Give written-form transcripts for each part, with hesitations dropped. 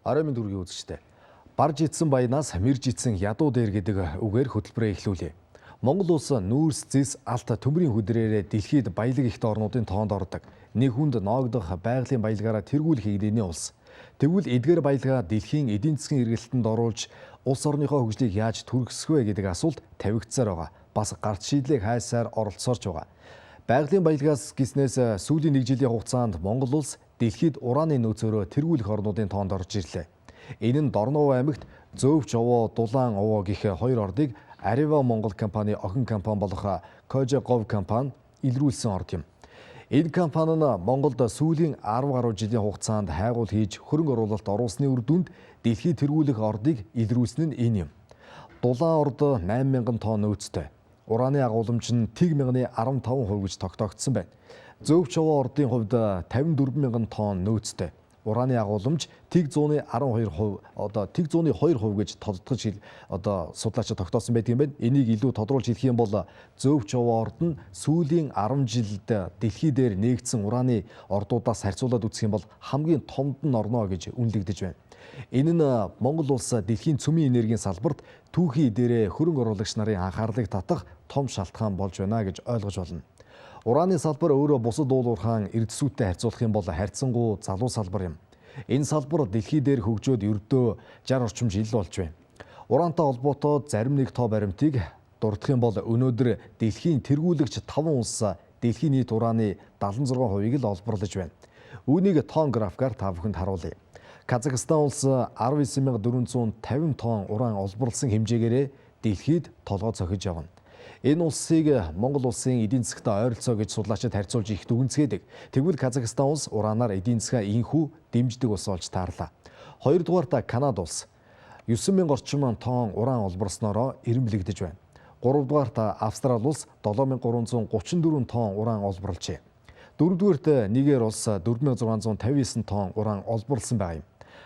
Орой минь дүргийн үзэгчтэй. Барж ицсэн баянаас мэрж ицсэн ядуу дээр гэдэг үгээр хөтөлбөрөө эхлүүлье. Монгол улс нүүрс зэс алт төмрийн хүдрээрээ дэлхийд баялаг ихтэй орнуудын тоонд ордог. Нэг хүнд ноогдох байгалийн баялагаараа тэргүүлэх игдээний улс. Тэгвэл эдгээр баялагаа дэлхийн эдийн засгийн эргэлтэнд оруулж улс орныхоо хөгжлийг яаж түргэсэх вэ гэдэг асуулт тавигдсаар байгаа. Бас гарт шийдлийг хайсаар оролцоорч байгаа. Байгалийн баялагаас гиснээс сүүлийн нэг жилийн хугацаанд Монгол улс дэлхийд ураны нөөцөөрөө тэргүүлэх орнуудын тоонд орж ирлээ. Энэ нь Дорнов аймагт Зөөвч овоо, Дулаан овоо гэх хоёр ордыг Арива Монгол компани охин компани болох Кожагов компани илрүүлсэн орд юм. Энэ компани нь Монголд сүүлийн 10 гаруй жилийн хугацаанд хайгуул хийж хөрөнгө оруулалт оруулсны үр дүнд дэлхийд тэргүүлэх ордыг илрүүлсэн нь энэ юм. Дулаан орд 8,000 тонн нөөцтэй. Ураны агуулмж нь тэг мягны 15% гэж тогтоогдсон байна. Зөөвч овоо ордын хувьд 54,000 тонн нөөцтэй. Ураны агуулмж тэг 100-ны 12%, тэг 100-ны 2% гэж тодтогч судлаачид тогтоосон байдаг юм байна. Энийг илүү тодруулж хэлэх юм бол Зөөвч овоо орд нь сүүлийн 10 жилд дэлхий дээр нээгдсэн ураны ордуудаас харьцуулаад үзэх юм бол хамгийн томд нь орно гэж үнэлэгдэж байна. Энэ нь Монгол улс дэлхийн цөмийн энергийн салбарт түүхий дээрээ хөрөнгө оруулагч нарын анхаарлыг татах том шалтгаан болж байна гэж ойлгож болно. Ураны салбар өөрөө бусад уулуурхаан эрдэсүүдтэй харьцуулах юм бол харьцангуй залуу салбар юм. Энэ салбар дэлхий дээр хөгжөөд ердөө 60 орчим жил болж байна. Ураантай холбоотой зарим нэг тоо баримтыг дурдах юм бол өнөөдөр дэлхийн тэргүүлэгч 5 улс дэлхийн нийт ураны 76%-ийг л олборлож байна. Үүнийг тонн графикаар та бүхэнд харуулъя. Казахстан улс 19,450 тонн уран олборлсон хэмжээгээрээ дэлхийд толгой цохиж явна. Энэ улсыг Монгол улсын эдийн засгтай ойролцоо гэж судлаачид харьцуулж их дүгнцгээдэг. Тэгвэл Казахстан улс ураанаар эдийн засгаа инхүү дэмждэг улс болж таарлаа. Хоёрдугаарт Канада улс 9,000 орчим тонн уран олборснороо эренблэгдэж байна. Гуравдугаарт Австрали улс 7,334 тонн уран олборлжээ. Дөрөвдүгээрт Нигер улс 4,659 тонн уран олборлсон байгаа юм.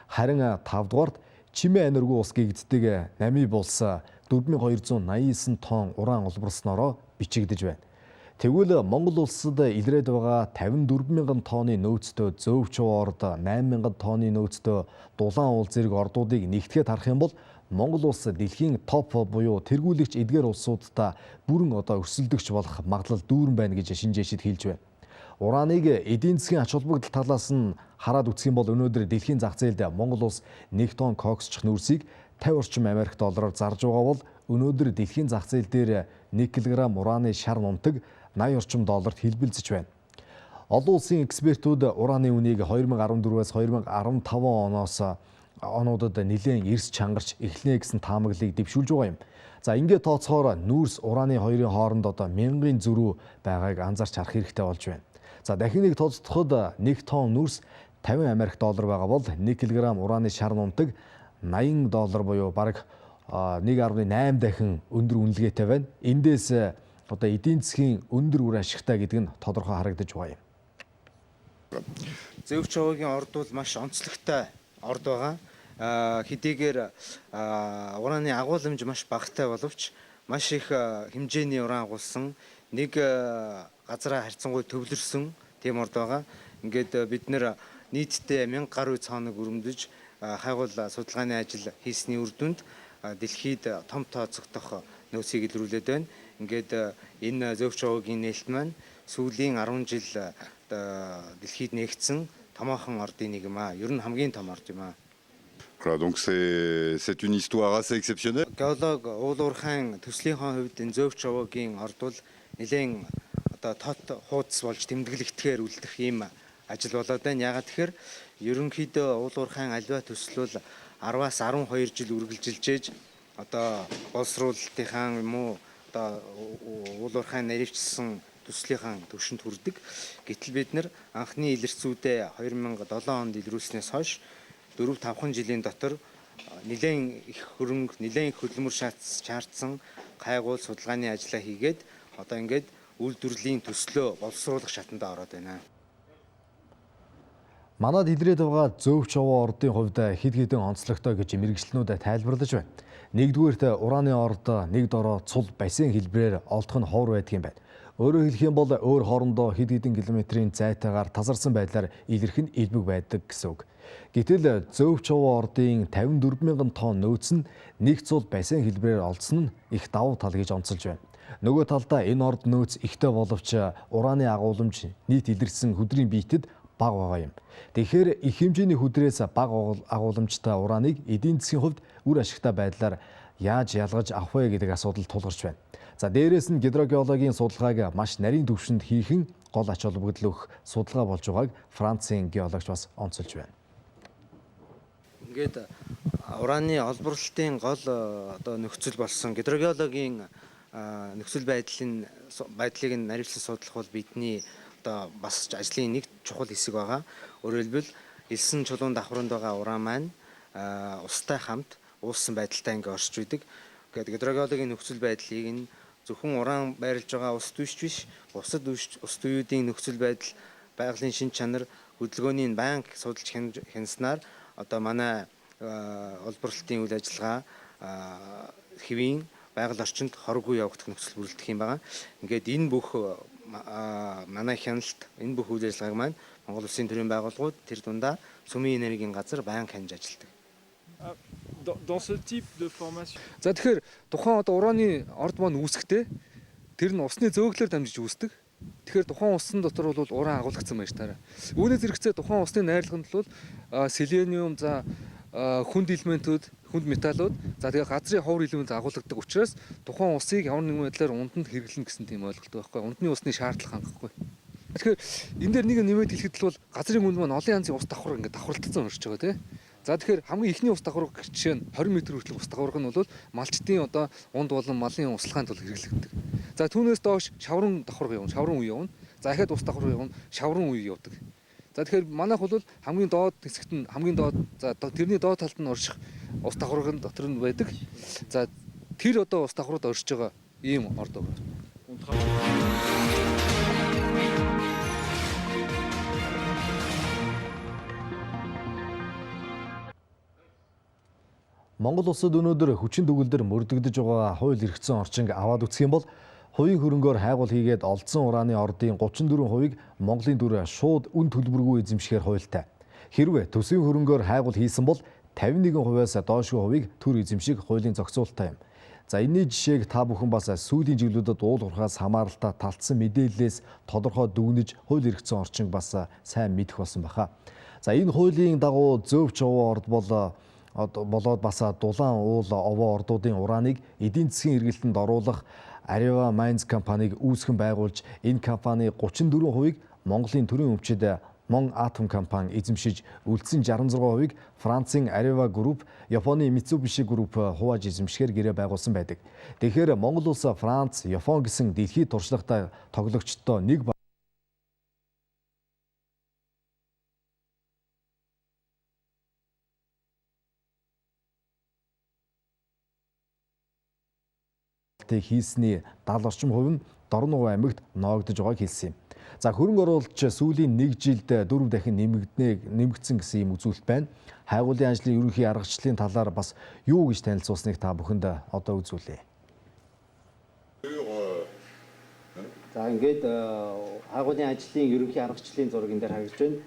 Харин 5-дугаарт Чимээ энерги улс гэгддэг Намиб улс 4,289 тонн уран олборснороо бичигдэж байна. Тэгвэл Монгол улсад илрээд байгаа 54,000 тонны нөөцтэй Зөөвч овоо орд, 8,000 тонны нөөцтэй Дулаан уул зэрэг ордуудыг нэгтгэхэд харах юм бол Монгол улс дэлхийн топ буюу тэргүүлэгч эдгээр улсуудтай бүрэн өрсөлдөгч болох магадлал дүүрэн байна гэж шинжээчид хэлж байна. Ураныг эдийн засгийн ач холбогдол талаас нь хараад үзэх юм бол өнөөдөр дэлхийн зах зээлд Монгол улс 1 тонн коксч нүүрсийг 50 орчим Америк доллараар зарж байгаа бол өнөөдөр дэлхийн зах зээл дээр 1 кг ураны шар нунтаг 80 орчим долларт хэлбэлзэж байна. Олон улсын экспертүүд ураны үнийг 2014-ээс 2015 онуудад нэлээд эрс чангарч эхлэнэ гэсэн таамаглалыг дэвшүүлж байгаа юм. За ингээд тооцохоор нүүрс ураны хоёрын хооронд мянган зөрүү байгааг анзаарч харах хэрэгтэй болж байна. За дахин нэг тооцоход 1 тонн нүүрс 50 Америк доллар байгаа бол 1 кг ураны шар нунтаг 80 доллар буюу бараг 1.8 дахин өндөр үнэлгээтэй байна. Эндээс эдийн засгийн өндөр үр ашигтай гэдэг нь тодорхой харагдаж байгаа юм. Зөөвч овоогийн орд бол маш онцлогтой орд байгаа. Хэдийгээр ураны агуулмж маш багатай боловч маш их хэмжээний уран агуулсан нэг газараа харьцангуй төвлөрсөн тийм орд байгаа. Ингээд бид нэр нийтдээ 1000 гаруй цааныг өрөмдөж хайгуул судалгааны ажил хийсний үр дүнд дэлхийд том тооцогдох нөөцийг илрүүлээд байна. Ингээд энэ Зөөвч овоогийн нээлт маань сүүлийн 10 жил дэлхийд нээгдсэн томоохон ордын нэг юм аа. Ер нь хамгийн том орд юм аа. Donc c'est une histoire assez exceptionnelle. Геолог уулуурхайн төслийнхөө хувьд энэ Зөөвч овоогийн орд бол нэлээд тот хуудас болж тэмдэглэгдэхээр үлдэх ийм ажил болоод байна. Ягаад тэгэхээр ерөнхийдөө уулуурхайн аливаа төсөл бол 10-аас 12 жил үргэлжилжээж боловсруулалтынхаа юм уу уулуурхайн наривчсан төслийнхаа төвшөнд хүрдэг. Гэтэл бид нар анхны илэрцүүдээ 2007 онд илрүүлснээс хойш 4-5 жилийн дотор нэлээд их хөрөнгө, нэлээд их хөдөлмөр шаардсан хайгуул судалгааны ажлаа хийгээд ингээд үйлдвэрлэлийн төслөө боловсруулах шатанд ороод байна. Манад илрээд байгаа Зөөвч овоо ордын хувьд хэд хэдэн онцлогтой гэж мэрэгчлэнүүд тайлбарлаж байна. Нэгдүгээрт ураны орд нэг дороо цул бассейн хэлбэрээр олдох нь ховор байдаг юм байна. Өөрөөр хэлэх юм бол өөр хоорондоо хэд хэдэн километрийн зайтайгаар тасарсан байдлаар илэрх нь элбэг байдаг гэсэн үг. Гэтэл Зөв Чувуу ордын 54 мянган тонн нөөц нь нэг цул бассейн хэлбэрээр олдсон нь их давуу тал гэж онцолж байна. Нөгөө талдаа энэ орд нөөц ихтэй боловч ураны агуулмж нийт илэрсэн хөдрийн биетэд бага байгаа юм. Тэгэхээр их хэмжээний хөдрээс бага агуулмжтай ураныг эдийн засгийн хувьд үр ашигтай байдлаар яаж ялгаж авах вэ гэдэг асуудал тулгарч байна. За дээрээс нь гидрогеологийн судалгааг маш нарийн түвшинд хийхэн гол ач холбогдол өгөх судалгаа болж байгааг Францын геологч бас онцолж байна. Ингээд ураны олборлолтын гол одоо нөхцөл болсон гидрогеологийн нөхцөл байдлыг наривчлан судлах бол бидний одоо бас ажлын нэг чухал хэсэг байгаа. Өөрөөр хэлбэл элсэн чулуун давхранд байгаа уран маань устай хамт ууссан байдалтай ингээ оршиж байдаг. Ингээд гидрогеологийн нөхцөл байдлыг нь зөвхөн уран байрлаж байгаа ус дүүш биш, бусад ус дүүүүдийн нөхцөл байдал, байгалийн шин чанар, хөдөлгөөний байнга судалж хянснаар одоо манай олборлолтын үйл ажиллагаа хэвийн байгаль орчинд хоргүй явагдах нөхцөл бүрэлдэх юм байна. Ингээд энэ бүх манай хяналт, энэ бүх үйл ажиллагааг маань Монгол Улсын төрийн байгууллагууд тэр дундаа Сүмийн энергийн газар байнга хянаж ажилладаг. За тэгэхээр тухайн одоо ураны орд маань үүсэхдээ тэр нь усны зөөгдлөөр дамжиж үүсдэг. Тэгэхээр тухайн усан дотор бол уран агуулгдсан байж таараа. Үүнээс зэрэгцээ тухайн усны найрлаганд бол селениум, за хүнд элементүүд, хүнд металлууд, за тэгээ газрын ховор элемент агуулгадаг учраас тухайн усыг ямар нэгэн байдлаар унтанд хэрэглэнэ гэсэн тийм ойлголт байхгүй. Унтны усны шаардлага хангахгүй. Тэгэхээр энэ дээр нэг нэмээд хэлэхэд бол газрын хүнд маань олон янзын ус давхар ингээд давхарлагдсан орж байгаа тийм. За тэгэхээр хамгийн ихний ус давхарга жишээ нь 20 м хүртэлх ус давхарга нь бол малчтын одоо унд болон малын услахаанд тул хэрэглэгддэг. За түүнээс доош шаврын давхарга явна, шаврын үе явна. За дахиад ус давхарга явна, шаврын үе явдаг. За тэгэхээр манайх бол хамгийн доод хэсэгт нь хамгийн доод за тэрний доод талд нь орших ус давхаргын дотор нь байдаг. За тэр одоо ус давхаргад оршиж байгаа ийм орд байгаа. Монгол улсад өнөөдөр хүчин төгөлдөр мөрдөгдөж байгаа хууль эрхцэн орчинг аваад үзэх юм бол хувийн хөрөнгөөр хайгуул хийгээд олдсон ураны ордын 34%-ийг Монголын дүр шууд үн төлбөргүй эзэмшихээр хуультай. Хэрвээ төсвийн хөрөнгөөр хайгуул хийсэн бол 51%-аас доошгүй хувийг төр эзэмших хуулийн зохицуулалттай юм. За энэний жишээг та бүхэн бас сүүлийн чиглэлүүдэд уул уурхаас хамааралтай талтсан мэдээллээс тодорхой дүгнэж хууль эрхцэн орчинг бас сайн мэдэх болсон баха. За энэ хуулийн дагуу Зөв Чувуу орд болоод бас дулаан уул овоо ордуудын урааныг эдийн засгийн эргэлтэнд оруулах Areva Mines компанийг үүсгэн байгуулж энэ компани 34%-ийг Монголын төрийн өмчид Мон Атом компани эзэмшиж үлдсэн 66%-ийг Францын Areva Group, Японы Mitsubishi Group хувааж эзэмшихээр гэрээ байгуулсан байдаг. Тэгэхээр Монгол улс Франц, Япон гэсэн дэлхийд туршлагатай тоглогчдод нэг хийсний 70 орчим хувь нь Дорнов аймагт ноогдож байгааг хэлсэн юм. За хөрөнгө оруулалт сүүлийн 1 жилд 4 дахин нэмэгдсэн гэсэн юм үзүүлэлт байна. Хайгуулын ажлын ерөнхий аргачлалын талаар бас юу гэж танилцуулсныг та бүхэнд одоо үзүүлье. За ингээд хайгуулын ажлын ерөнхий аргачлалын зургийн дээр харагдж байна.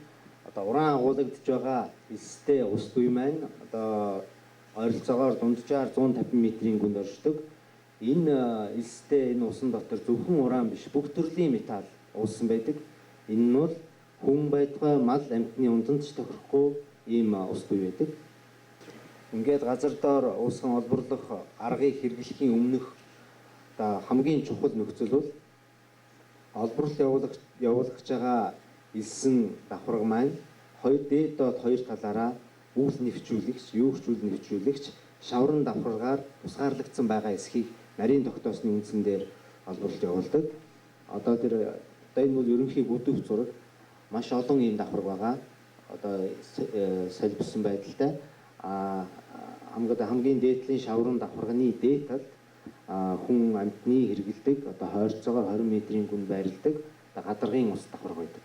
Одоо уран агуулгадж байгаа элстэй ус дүй маань одоо ойролцоогоор дунджаар 150 м-ийн гүнд оршдог. Энэ элстэй энэ усан дотор зөвхөн уран биш бүх төрлийн металл уулсан байдаг. Энэ нь бол хүн байтугай мал амьтны унтанд ч тохирохгүй ийм ус дүй байдаг. Ингээд газар доор уусган олборлох аргыг хэрэглэхийн өмнөх одоо хамгийн чухал нөхцөл бол олборлол явуулах байгаа элсэн давхарга маань дээд доод хоёр талаараа үйл нэвчүүлэгч, юугчүүл нэвчүүлэгч шаврын давхаргаар тусгаарлагдсан байгаа эсхийг нарийн тогтоосны үндсэн дээр олборлолт явуулдаг. Одоо энэ бол ерөнхий бүдүүх зураг маш олон ийм давхарга байгаа. Одоо солбсон байдалтай. Хамгийн дээдлийн шаврын давхарганы дээд талд хүн амьтны хэрэгэлдэг одоо хойрцоогоор 20 м-ийн гүн байрладаг гадаргын ус давхарга байдаг.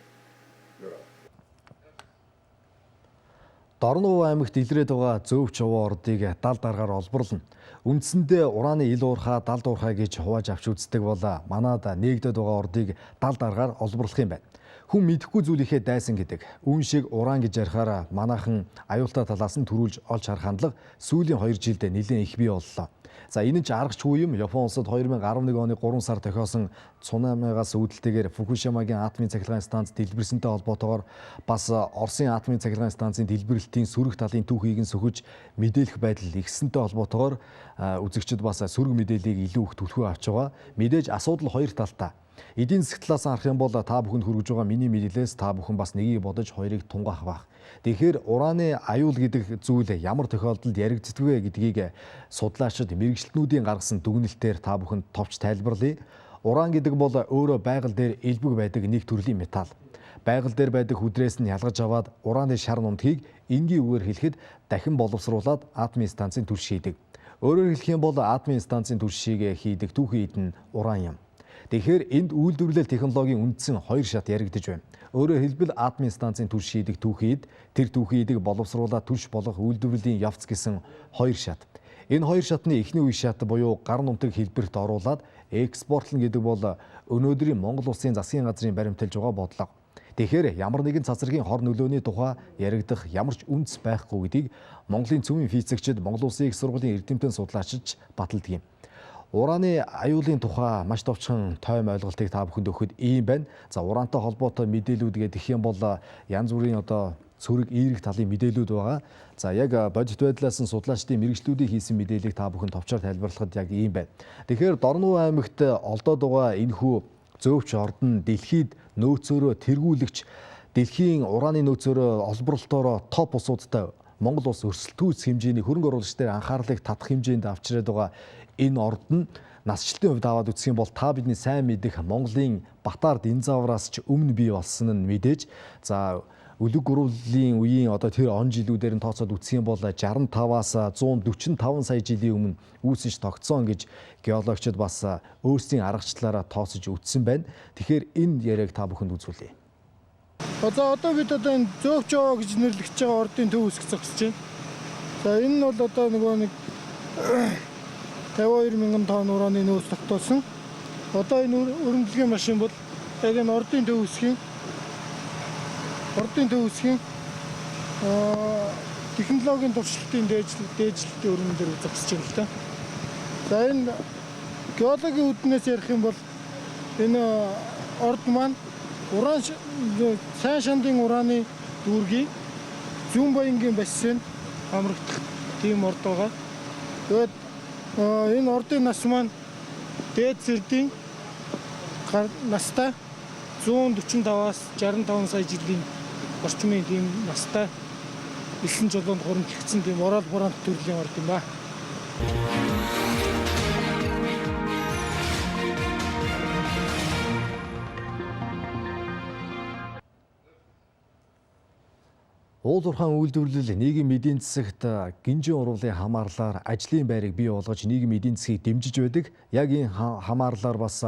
Дорнов аймагт илрээд байгаа Зөв Чувуу ордыг далд аргаар олборлно. Үндсэндээ ураны ил уурхай, далд уурхай гэж хувааж авч үздэг бол манад нээгдэд байгаа ордыг далд аргаар олборлох юм байна. Хүн мэдэхгүй зүйлийнхээ дайсан гэдэг. Үүн шиг уран гэж ярихаараа манайхан аюултай талаас нь төрүүлж олж харах хандлага сүүлийн 2 жилд нэлээд их бий боллоо. За энэ ч аргагүй юм. Япон улсад 2011 оны 3 сар тохиосон цунамигаас үүдэлтэйгээр Фукушимагийн атомын цахилгаан станц дэлбэрсэнтэй холбоотойгоор бас Оросын атомын цахилгаан станцын дэлбэрэлтийн сөрөг талын түүхийг нь сөхөж мэдээлэх байдал ихсэнтэй холбоотойгоор үзэгчид бас сөрөг мэдээллийг илүү их түлхүү авч байгаа. Мэдээж асуудал хоёр талтай. Эдийн засгийн талаас харах юм бол та бүхэнд хүргэж байгаа миний мэдээлэлээс та бүхэн бас нэгийг бодож хоёрыг тунгаах байх. Тэгэхээр ураны аюул гэдэг зүйл ямар тохиолдолд яригддаг вэ гэдгийг судлаачид мэрэгчлэтнүүдийн гаргасан дүгнэлтээр та бүхэнд товч тайлбарлая. Уран гэдэг бол өөрөө байгаль дээр элбэг байдаг нэг төрлийн металл. Байгаль дээр байдаг хүдрээс нь ялгаж аваад ураны шар нундхийг энгийн үгээр хэлэхэд дахин боловсруулад атомын станцын түлш хийдэг. Өөрөөр хэлэх юм бол атомын станцын түлшийг хийдэг түүхэн эд нь уран юм. Тэгэхээр энд үйлдвэрлэл технологийн үндсэн хоёр шат яригдж байна. Өөрөөр хэлбэл атомын станцын түлш хийдэг түүхэд тэр түүхэн эдийг боловсруулаад түлш болох үйлдвэрлэлийн явц гэсэн хоёр шат. Энэ хоёр шатны эхний үе шат буюу гар нутаг хэлбэрт оруулаад экспортлно гэдэг бол өнөөдрийн Монгол улсын засгийн газрын баримталж байгаа бодлого. Тэгэхээр ямар нэгэн цацрагийн хор нөлөөний тухай яригдах ямар ч үндэс байхгүй гэдгийг Монголын цөмийн физикчид, Монгол Улсын их сургуулийн эрдэмтэн судлаачид баталдаг юм. Ураны аюулын тухай маш товчхон тойм ойлголтыг та бүхэнд өгөхөд ийм байна. За урантай холбоотой мэдээлүүд гэх юм бол янз бүрийн цөрөг эерэг талын мэдээлүүд байгаа. За яг бодит байдлаас нь судлаачдын мэрэгчлүүдийн хийсэн мэдээллийг та бүхэн товчоор тайлбарлахад яг ийм байна. Тэгэхээр Дорнов аймагт олдоод байгаа энэхүү зөөвч ордон дэлхийд нөөцөөрөө тэргүүлэгч дэлхийн ураны нөөцөөрөө олборлолтоор топ улсуудтай Монгол улс өрсөлдөөс хэмжээний хөрөнгө оруулагчдын анхаарлыг татах хэмжээнд авчираад байгаа энэ ордон насжилтын хувьд аваад үзэх юм бол та бидний сайн мэдэх Монголын Батар динозавраас ч өмнө бий болсон нь мэдээж. За өлөг гурвлын үеийн тэр он жилүүдээр нь тооцоод үзэх юм бол 65-аас 145 сая жилийн өмнө үүсэж тогтсон гэж геологчид бас өөрсдийн аргачлалаараа тооцож үзсэн байна. Тэгэхээр энэ яриаг та бүхэнд үзүүлье. Одоо бид энэ зөөвч овоо гэж нэрлэгдэж байгаа ордын төв үсгэж зогсож байна. За энэ нь бол нөгөө нэг 52,000 тонн ураны нөөц тогтоосон. Одоо энэ өргөмжлөгийн машин бол яг энэ ордын төв үсгийн технологийн туршилтын дээжлэлтийн өргөн дээр зогсож байна л да. За энэ геологийн үднээс ярих юм бол энэ орд маань уран сайн шандын ураны дүүргийн зүүн баянгийн бассейн амрагдах тийм орд байгаа. Тэгээд энэ ордын нас маань дээд сэрдийн настай 145-аас 65 сая жилийн орчмын тийм настай элсэн жолоонд хуримтлагдсан тийм орол бураант төрлийн орд юм ба. Уул уурхайн үйлдвэрлэл нийгмийн эдийн засагт гинжин урвалын хамаарлаар ажлын байрыг бий болгож нийгмийн эдийн засгийг дэмжиж байдаг. Яг энэ хамаарлаар бас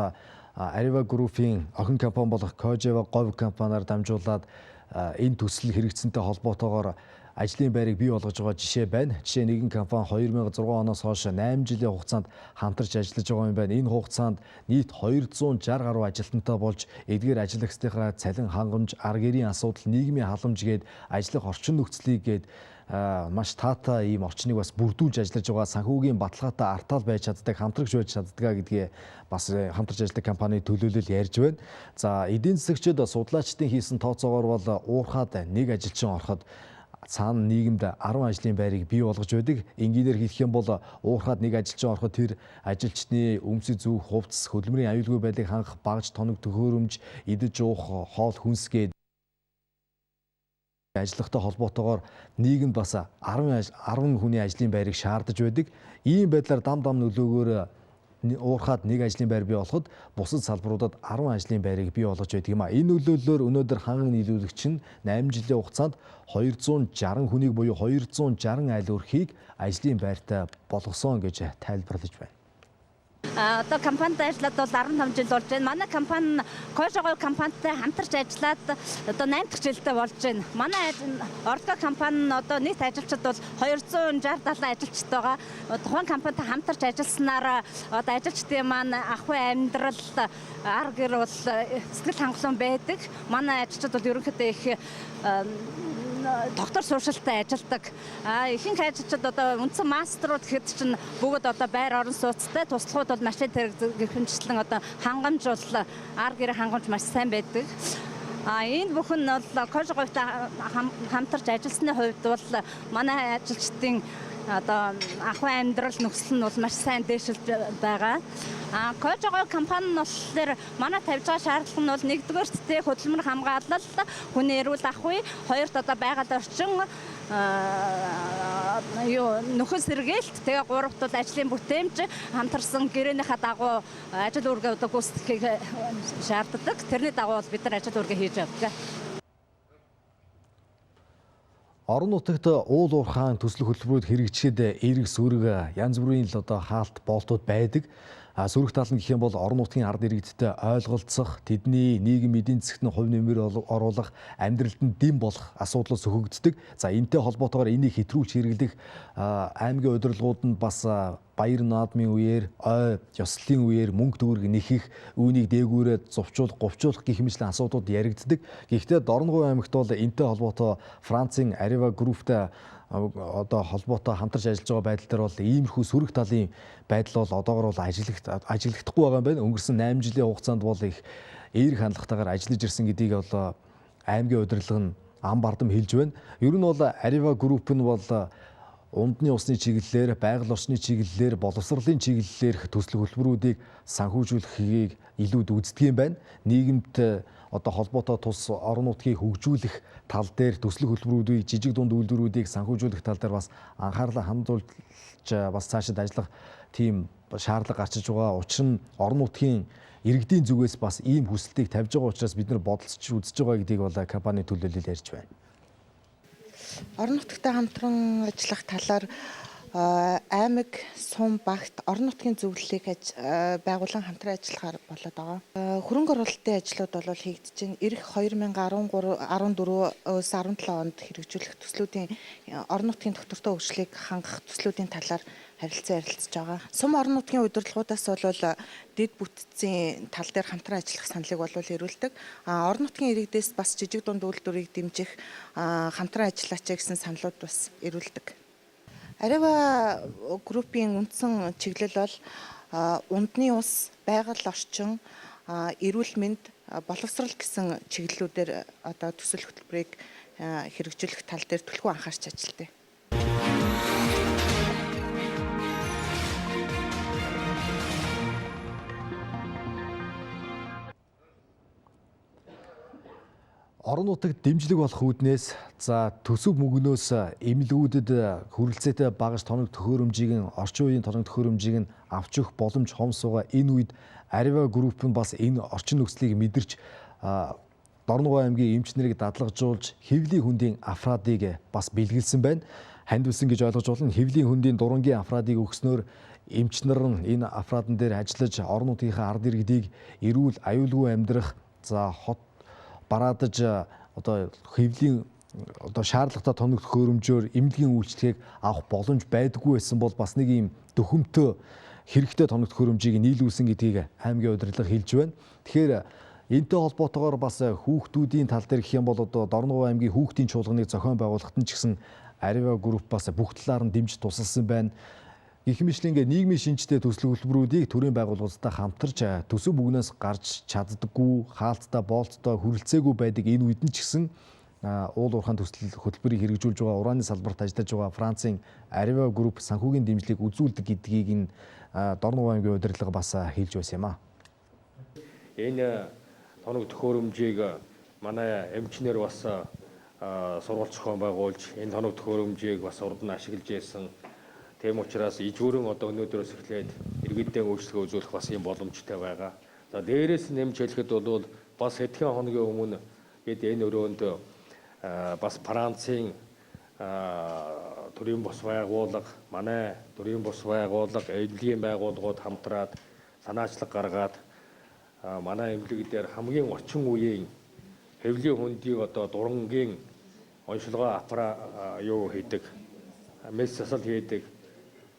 Arriva Group-ийн охин компани болох Kojava говь компаниар дамжуулаад энэ төсөл хэрэгцэнтэй холбоотойгоор ажлын байрыг бий болгож байгаа жишээ байна. Жишээ нэгэн компани 2006 оноос хойш 8 жилийн хугацаанд хамтарч ажиллаж байгаа юм байна. Энэ хугацаанд нийт 260 гаруй ажилтнтай болж эдгээр ажиллагчдынхаа цалин хангамж, арга гэрийн асуудал, нийгмийн халамж гээд ажиллах орчин нөхцөлийг гээд маш таатай ийм орчныг бас бүрдүүлж ажиллаж байгаа санхүүгийн баталгаатай артаал байж чаддаг, хамтрагч байж чаддгаа гэдгийг бас хамтарч ажилладаг компанийн төлөөлөл ярьж байна. За эдийн засагчид судлаачдын хийсэн тооцоогоор бол уурхаад нэг ажилчин ороход цаана нийгэмд 10 ажлын байрыг бий болгож байдаг. Энгийнээр хэлэх юм бол уурхаад нэг ажилчин ороход тэр ажилчны өмсөж зүүх хувцас, хөдөлмөрийн аюулгүй байдлыг хангах багаж, тоног төхөөрөмж, идэж уух, хоол хүнс гээд ажиллахтай холбоотойгоор нийгэмд бас 10 хүний ажлын байрыг шаардаж байдаг. Ийм байдлаар дам нөлөөгөөр уурхаад нэг ажлын байр бий болоход бусад салбаруудад 10 ажлын байрыг бий болгож байдаг юм а. Энэ нөлөөллөөр өнөөдөр ханган нийлүүлэгч нь 8 жилийн хугацаанд 260 хүнийг буюу 260 айл өрхийг ажлын байртай болгосон гэж тайлбарлаж байна. одоо компанид ажиллаад бол 15 жил болж байна. Манай компани Кожогой компанитай хамтарч ажиллаад одоо 8 дахь жилдээ болж байна. Манай Орго компани нь одоо нийт ажилчид бол 260-70 ажилчид байгаа. Тухайн компанитай хамтарч ажилласнаар одоо ажилчдын маань ахуй амьдрал, ар гэр бол сэтгэл хангалуун байдаг. Манай ажилчид бол ерөнхийдөө их доктор сууршилтай ажилдаг. Ихэнх ажилчид одоо үндсэн мастерууд гэхэд чинь бүгд одоо байр орон сууцтай, туслахууд бол машин хэрэгжүүлэн одоо хангамж бол ар гэр хангамж маш сайн байдаг. Энэ бүхэн бол Кожогойтой хамтарч ажилласны хувьд бол манай ажилчдын одоо ахуй амьдрал нөхцөл нь бол маш сайн дээшилж байгаа. Кожогой компани нь болохоор манай тавьж байгаа шаардлага нь бол нэгдүгээрт тэ хөдөлмөр хамгаалал, хүний эрүүл ахуй, хоёрт одоо байгаль орчин нөхөн сэргээлт, тэгээ гуравт бол ажлын бүтээмж хамтарсан гэрээнийхээ дагуу ажил үүргээ одоо гүйцэтгэхийг шаарддаг. Тэрний дагуу бид нар ажил үүргээ хийж явдаг. Орон нутагт уул уурхаан төслөх хөтөлбөрүүд хэрэгжихэд эерэг сүрэг янз бүрийн л одоо хаалт болтууд байдаг. Сүрэг тал нь гэх юм бол орон нутгийн ард иргэдтэй ойлголцох, тэдний нийгэм эдийн засгт нь хувь нэмэр оруулах, амьдралд нь дэм болох асуудлууд сөхөгддөг. За энэтэй холбоотойгоор энийг хэтрүүлж хэрэглэх аймгийн удирдлагууд нь бас баяр наадмын үеэр, ой ёслолын үеэр мөнгө төгрөг нэхэх, үүнийг дээгүүрээ говьчуулах гэх мэтлэн асуудлууд яригддаг. Гэхдээ Дорногов аймагт бол энэтэй холбоотой Францын Areva Group-тай одоо холбоотой хамтарч ажиллаж байгаа байдал дээр бол иймэрхүү сүрэг талын байдал бол одоогор бол ажиглагдахгүй байгаа юм байна. Өнгөрсөн 8 жилийн хугацаанд бол их эерэг хандлагатайгаар ажиллаж ирсэн гэдгийг бол аймгийн удирдлага нь ам бардам хэлж байна. Ер нь бол Areva Group нь бол ундны усны чиглэлээр, байгаль орчны чиглэлээр, боловсролын чиглэлээр төслөх хөтөлбөрүүдийг санхүүжүүлэхийг илүүд үздэг юм байна. Нийгэмд одоо холбоотой тус орон нутгийг хөгжүүлэх тал дээр төслөх хөтөлбөрүүдийг, жижиг дунд үйлдвэрүүдийг санхүүжүүлэх тал дээр бас анхаарлаа хандуулж бас цаашид ажиллах тийм шаардлага гарчиж байгаа. Учир нь орон нутгийн иргэдийн зүгээс бас ийм хүсэлтийг тавьж байгаа учраас бид нар бодолцож үзэж байгаа гэдгийг бол компани төлөөлөл ярьж байна. Орон нутагтай хамтран ажиллах талаар аймаг, сум, багт орон нутгийн зөвлөлийг байгуулан хамтран ажиллахаар болоод байгаа. Хөрөнгө оруулалтын ажлууд бол хийгдэж байна. Ирэх 2013-14-17 онд хэрэгжүүлэх төслүүдийн орон нутгийн доктортой хөгжлийг хангах төслүүдийн талаар харилцан ярилцж байгаа. Сум орон нутгийн удирдлагуудаас бол дэд бүтцийн тал дээр хамтран ажиллах саналыг бол ирүүлдэг. Орон нутгийн иргэдээс бас жижиг дунд үйлдвэрийг дэмжих хамтран ажиллаач гэсэн саналууд бас ирүүлдэг. Areva Group-ийн үндсэн чиглэл бол ундны ус, байгаль орчин, эрүүл мэнд, боловсрол гэсэн чиглэлүүдээр одоо төсөл хөтөлбөрийг хэрэгжүүлэх тал дээр түлхүү анхаарч ажилладаг. Орон нутагт дэмжлэг болох үүднээс за төсөв мөнгнөөс эмнэлгүүдэд хүрэлцээтэй багаж тоног төхөөрөмжийг нь орчин үеийн тоног төхөөрөмжийг нь авч өгөх боломж хомсууга энэ үед Areva Group нь бас энэ орчин нөхцөлийг мэдэрч Дорногов аймгийн эмч нарыг дадлагжуулж хэвлийн хөндийн афрадыг бас бэлгэлсэн байна. Ханд үсэн гэж ойлгож болно. Хэвлийн хөндийн дурангийн афрадыг өгснөөр эмч нар нь энэ афрадан дээр ажиллаж орон нутгийнхаа ард иргэдийг эрүүл аюулгүй амьдрах за хот бараадаж одоо хэвлийн одоо шаардлагатай тоног төхөөрөмжөөр эмнэлгийн үйлчлэгийг авах боломж байдаггүй байсан бол бас нэг юм дөхөмтөө хэрэгтэй тоног төхөөрөмжийг нийлүүлсэн гэдгийг аймгийн удирдлага хэлж байна. Тэгэхээр энэтэй холбоотойгоор бас хүүхдүүдийн тал дээр гэх юм бол одоо Дорногов аймгийн хүүхдийн чуулганыг зохион байгуулахад нь ч гэсэн Areva Group бас бүх талаар нь дэмж тусалсан байна. Гэх мэтлэн нийгмийн шинжтэй төсөл хөтөлбөрүүдийг төрийн байгууллагуудтай хамтарч төсөв бүгнээс гарч чаддаггүй, хаалттай, болттой хүрэлцээгүй байдаг энэ үед нь ч гэсэн уул уурхаан төсөл хөтөлбөрийг хэрэгжүүлж байгаа ураны салбарт ажиллаж байгаа Францын Areva Group санхүүгийн дэмжлэг үзүүлдэг гэдгийг нь Дорногов аймгийн удирдлага бас хэлж байсан юм а. Энэ тоног төхөөрөмжийг манай эмчнэр бас сургууль зохион байгуулж энэ тоног төхөөрөмжийг бас урд нь ашиглаж байсан. Тийм учраас ижүүрэн одоо өнөөдрөөс эхлээд иргэдийн үйлчлэгээ үзүүлэх бас юм боломжтой байгаа. За дээрээс нэмж хэлэхэд бол бас хэдхэн хоногийн өмнө энэ өрөөнд бас Францын төрийн бус байгууллага, манай төрийн бус байгууллага, эдлийн байгууллагууд хамтраад санаачлаг гаргаад манай эмнэлэг дээр хамгийн орчин үеийн хэвлийн хөндийг одоо дурангийн онцлогоо хийдэг, мэс засал хийдэг,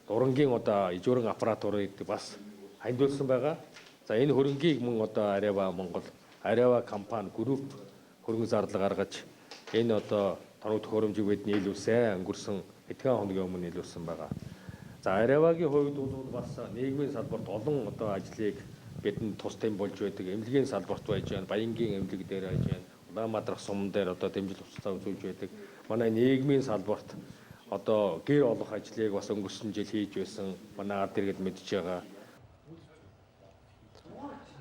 дурангийн одоо ижүүрэн аппаратурыг бас хандуулсан байгаа. За энэ хөрөнгийг мөн одоо Areva Монгол, Areva компани групп хөрөнгө зардал гаргаж энэ одоо тоног төхөөрөмжийг бидний нийлүүлсэн, өнгөрсөн хэдхэн хоногийн өмнө нийлүүлсэн байгаа. За Areva-гийн хувьд бол бас нийгмийн салбарт олон одоо ажлыг бидэнд тусдын болж байдаг. Эмнэлгийн салбарт байж байна, Баянгийн эмнэлэг дээр байж байна, Улаанбаатар сум дээр одоо дэмжил туслалцаа үзүүлж байдаг. Манай нийгмийн салбарт одоо гэр олох ажлыг бас өнгөрсөн жил хийж байсан. Манай ард иргэд мэдж байгаа.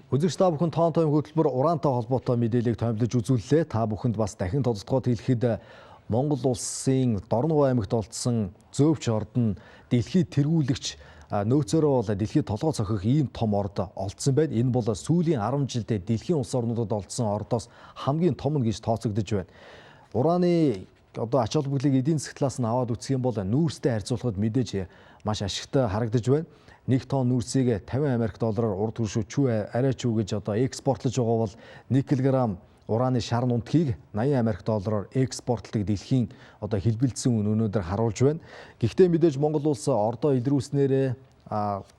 Үзэгч та бүхэн тоон тойм хөтөлбөр ураантай холбоотой мэдээллийг томилж үзүүллээ. Та бүхэнд бас дахин тодтогоод хэлэхэд Монгол улсын Дорнов аймагт олдсон зөөвч орд нь дэлхийд тэргүүлэгч нөөцөөрөө бол дэлхийд толгой цохих ийм том орд олдсон байна. Энэ бол сүүлийн 10 жилдээ дэлхийн улс орнуудад олдсон ордоос хамгийн том нь гэж тооцогдож байна. Ураны одоо ач холбогдлыг эдийн засаг талаас нь аваад үзэх юм бол нүүрстэй харьцуулахад мэдээж маш ашигтай харагдаж байна. 1 тонн нүүрсийг 50 Америк доллараар урд хөршөө чүү арай чүү гэж одоо экспортлож байгаа бол 1 кг ураны шар нунтгийг 80 Америк доллараар экспортлдог дэлхийн одоо хэлбэлцсэн үн өнөөдөр харуулж байна. Гэхдээ мэдээж Монгол улс ордоо илрүүлснээрээ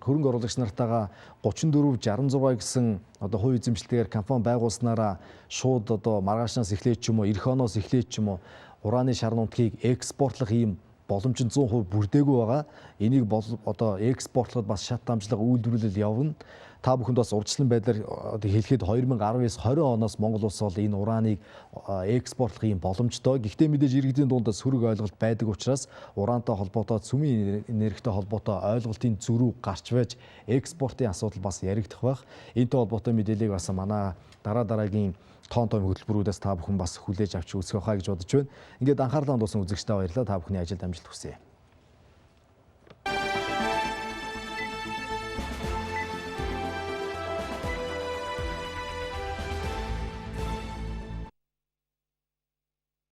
хөрөнгө оруулагч нартайгаа 34-66 гэсэн одоо хувь эзэмшилтэйгээр компани байгуулснараа шууд одоо маргаашнаас эхлээд ч юм уу, эх оноос эхлээд ч юм уу ураны шар нунтгийг экспортлох ийм боломж нь 100% бүрдээгүй байгаа. Энийг одоо экспортлоход бас шат дамжлага үйлдвэрлэл явна. Та бүхэнд бас урьдчилан байдлаар хэлэхэд 2019-20 оноос Монгол улс бол энэ урааныг экспортлох юм боломжтой. Гэхдээ мэдээж иргэдийн дунд сөрөг ойлголт байдаг учраас ураантай холбоотой, цөмийн энергитэй холбоотой ойлголтын зөрүү гарч байж экспортын асуудал бас яригдах байх. Энэтэй холбоотой мэдээллийг бас манай дараагийн тоон тойм хөтөлбөрүүдээс та бүхэн бас хүлээж авч үзэх байхаа гэж бодож байна. Ингээд анхаарлаа хандуулсан үзэгчдээ баярлалаа. Та бүхний ажилд амжилт хүсье.